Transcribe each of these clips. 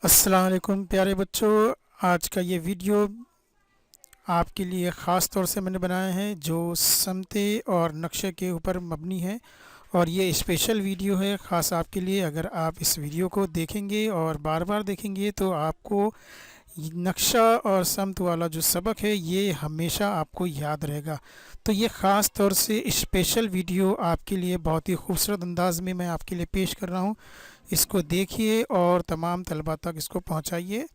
अस्सलाम वालेकुम प्यारे बच्चों। आज का ये वीडियो आपके लिए ख़ास तौर से मैंने बनाया है जो समते और नक्शे के ऊपर मबनी है, और ये स्पेशल वीडियो है ख़ास आपके लिए। अगर आप इस वीडियो को देखेंगे और बार बार देखेंगे तो आपको नक्शा और समत वाला जो सबक है ये हमेशा आपको याद रहेगा। तो ये ख़ास तौर से स्पेशल वीडियो आपके लिए बहुत ही खूबसूरत अंदाज में मैं आपके लिए पेश कर रहा हूँ। इसको देखिए और तमाम तलबा तक इसको पहुँचाइए।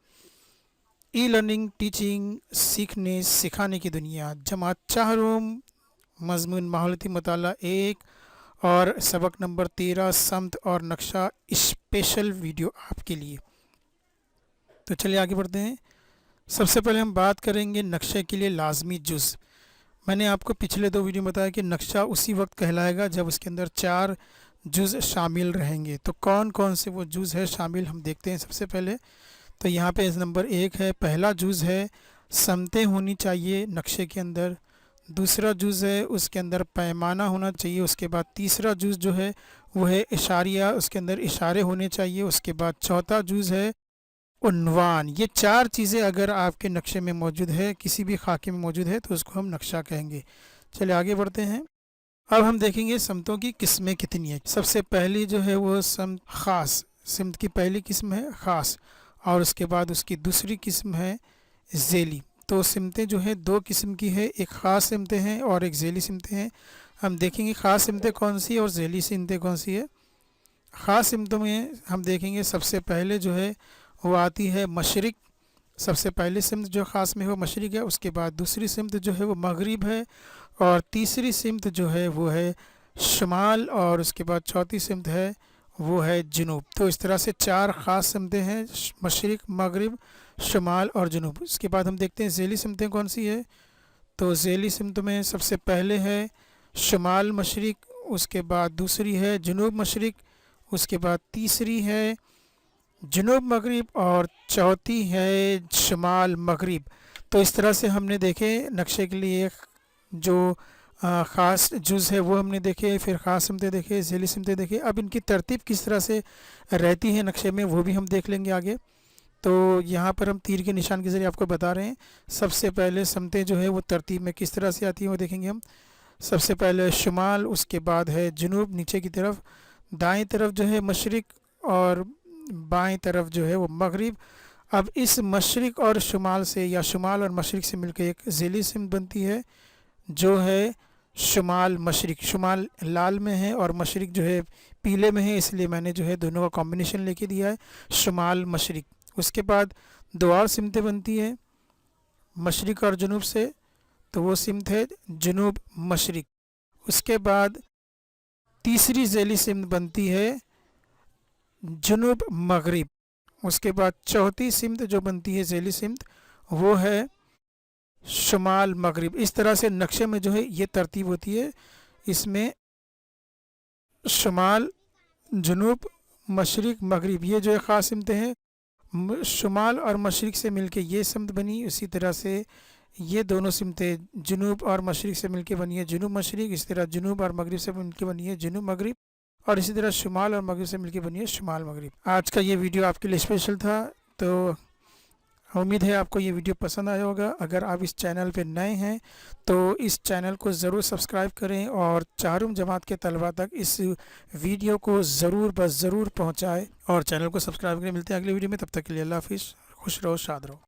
ई लर्निंग, टीचिंग, सीखने सिखाने की दुनिया, जमात चाहरुम, मजमून माहौलती मुताला 1 और सबक नंबर 13 समत और नक्शा स्पेशल वीडियो आपके लिए। तो चलिए आगे बढ़ते हैं। सबसे पहले हम बात करेंगे नक्शे के लिए लाजमी जुज़। मैंने आपको पिछले 2 वीडियो में बताया कि नक्शा उसी वक्त कहलाएगा जब उसके अंदर 4 जुज़ शामिल रहेंगे। तो कौन कौन से वो जुज़ है शामिल, हम देखते हैं। सबसे पहले तो यहाँ पे नंबर 1 है, पहला जुज़ है समतें होनी चाहिए नक्शे के अंदर। दूसरा जुज़ है उसके अंदर पैमाना होना चाहिए। उसके बाद तीसरा जुज़ जो है वो है इशारिया, उसके अंदर इशारे होने चाहिए। उसके बाद चौथा जुज़ है उन्वान। ये 4 चीज़ें अगर आपके नक्शे में मौजूद है, किसी भी खाके में मौजूद है, तो उसको हम नक्शा कहेंगे। चलिए आगे बढ़ते हैं। अब हम देखेंगे समतों की किस्में कितनी है। सबसे पहली जो है वो समत ख़ास, समत की पहली किस्म है ख़ास, और उसके बाद उसकी दूसरी किस्म है ज़ेली। तो सिमतें जो है 2 किस्म की है, एक ख़ास सिमतें हैं और एक ज़ेली सिमतें हैं। हम देखेंगे ख़ास सिमतें कौन सी है और ज़ेली सिमतें कौन सी है। ख़ास सिमतों में हम देखेंगे सबसे पहले जो है वो आती है मशरिक। सबसे पहली सिमत जो ख़ास में है वो मशरिक है। उसके बाद दूसरी सिमत जो है वो मगरिब है, और तीसरी सिमत जो है वो है शुमाल, और उसके बाद चौथी सिमत है वो है जुनूब। तो इस तरह से 4 ख़ास सिमतें हैं, मशरिक, मगरिब, शुमाल और जुनूब। उसके बाद हम देखते हैं ज़ेली सिमतें कौन सी है। तो ज़ेली सिमत में सबसे पहले है शुमाल मशरिक, उसके बाद दूसरी है जुनूब मशरिक, उसके बाद तीसरी है जुनूब मगरिब, और चौथी है शुमाल मगरिब। तो इस तरह से हमने देखे नक्शे के लिए जो ख़ास जुज़ है वो हमने देखे, फिर ख़ास सिमतें देखे, ज़ेली सिमतें देखे। अब इनकी तरतीब किस तरह से रहती है नक्शे में वो भी हम देख लेंगे आगे। तो यहाँ पर हम तीर के निशान के ज़रिए आपको बता रहे हैं। सबसे पहले समतें जो है वो तरतीब में किस तरह से आती हैं वो देखेंगे हम। सबसे पहले शुमाल, उसके बाद है जुनूब नीचे की तरफ, दाएं तरफ जो है मशरिक, और बाएं तरफ जो है वो मगरिब। अब इस मशरिक और शुमाल से या शुमाल और मशरिक से मिलकर एक ज़ेली सिमत बनती है जो है शुमाल मशरिक। शुमाल लाल में है और मशरिक जो है पीले में है, इसलिए मैंने जो है दोनों का कॉम्बिनेशन लेके दिया है शुमाल मशरिक। उसके बाद 2 और सिमतें बनती है मशरिक और जुनूब से, तो वो सिमत है जुनूब मशरिक। उसके बाद तीसरी ज़ेली सिमत बनती है जुनूब मगरिब। उसके बाद चौथी सिमत जो बनती है ज़ेली सिमत वो है शुमाल मगरिब। इस तरह से नक्शे में जो है ये तरतीब होती है। इसमें शुमाल, जुनूब, मशरिक, मगरिब, ये जो है ख़ास सिमतें हैं। शुमाल और मशरिक से मिलके ये सिमत बनी, इसी तरह से ये दोनों सिमतें जुनूब और मशरिक से मिलके बनी है जुनूब मशरिक। इसी तरह जुनूब और मगरिब से मिलके बनी है जुनूब मगरिब, और इसी तरह शुमाल और मगरिब से मिलके बनी है शुमाल मगरिब। आज का ये वीडियो आपके लिए स्पेशल था, तो उम्मीद है आपको ये वीडियो पसंद आया होगा। अगर आप इस चैनल पे नए हैं तो इस चैनल को ज़रूर सब्सक्राइब करें, और चाहरुम जमात के तलबा तक इस वीडियो को ज़रूर बस ज़रूर पहुँचाएँ, और चैनल को सब्सक्राइब करें। मिलते हैं अगले वीडियो में, तब तक के लिए अल्लाह हाफिज़। खुश रहो, शाद रहो।